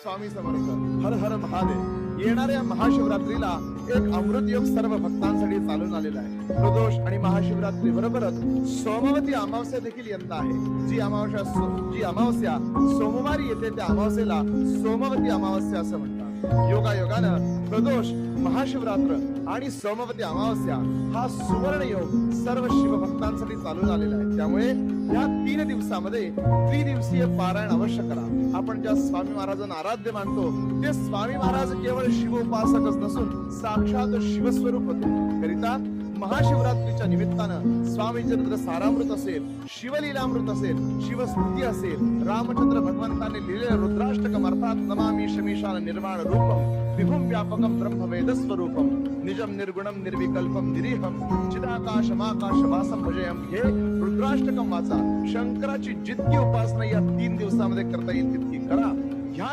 स्वामी समर्थ. हर हर महादेव. येणाऱ्या महाशिवरात्रीला एक अमृत योग सर्व भक्तांसाठी चालून आलेला आहे. प्रदोष आणि महाशिवरात्री बरोबरच सोमवती अमावस्या देखील यंदा आहे. जी अमावस्या सोमवारी येते त्या अमावस्येला सोमवती अमावस्या असं म्हणतात. योगायोगानं प्रदोष, महाशिवरात्र आणि सोमवती अमावस्या हा सुवर्ण योग सर्व शिवभक्तांसाठी चालून आलेला आहे. त्यामुळे या 3 दिवसामध्ये त्रिदिवसीय पारायण अवश्य करा. आपण ज्या स्वामी महाराजांना आराध्य मानतो ते स्वामी महाराज केवळ शिवोपासकच नसून साक्षात शिवस्वरूप होते. करिता महाशिवरात्रीच्या निमित्तानं स्वामी चरित्र सारामृत असेल, शिवलीलामृत असेल, शिवस्तुती असेल, रामचंद्र भगवंताने लिहिलेलं रुद्राष्टकम अर्थात नमामि शमीशान निर्वाण रूपम विभुम व्यापकम ब्रह्मवेद स्वरूपम निजम निर्गुणम निर्विकल्पम निरीहम चिदाकाशमाकाश वासम भजयम हे रुद्राष्टकम वाचा. शंकराची जितकी उपासना या 3 दिवसामध्ये करता येईल तितकी करा.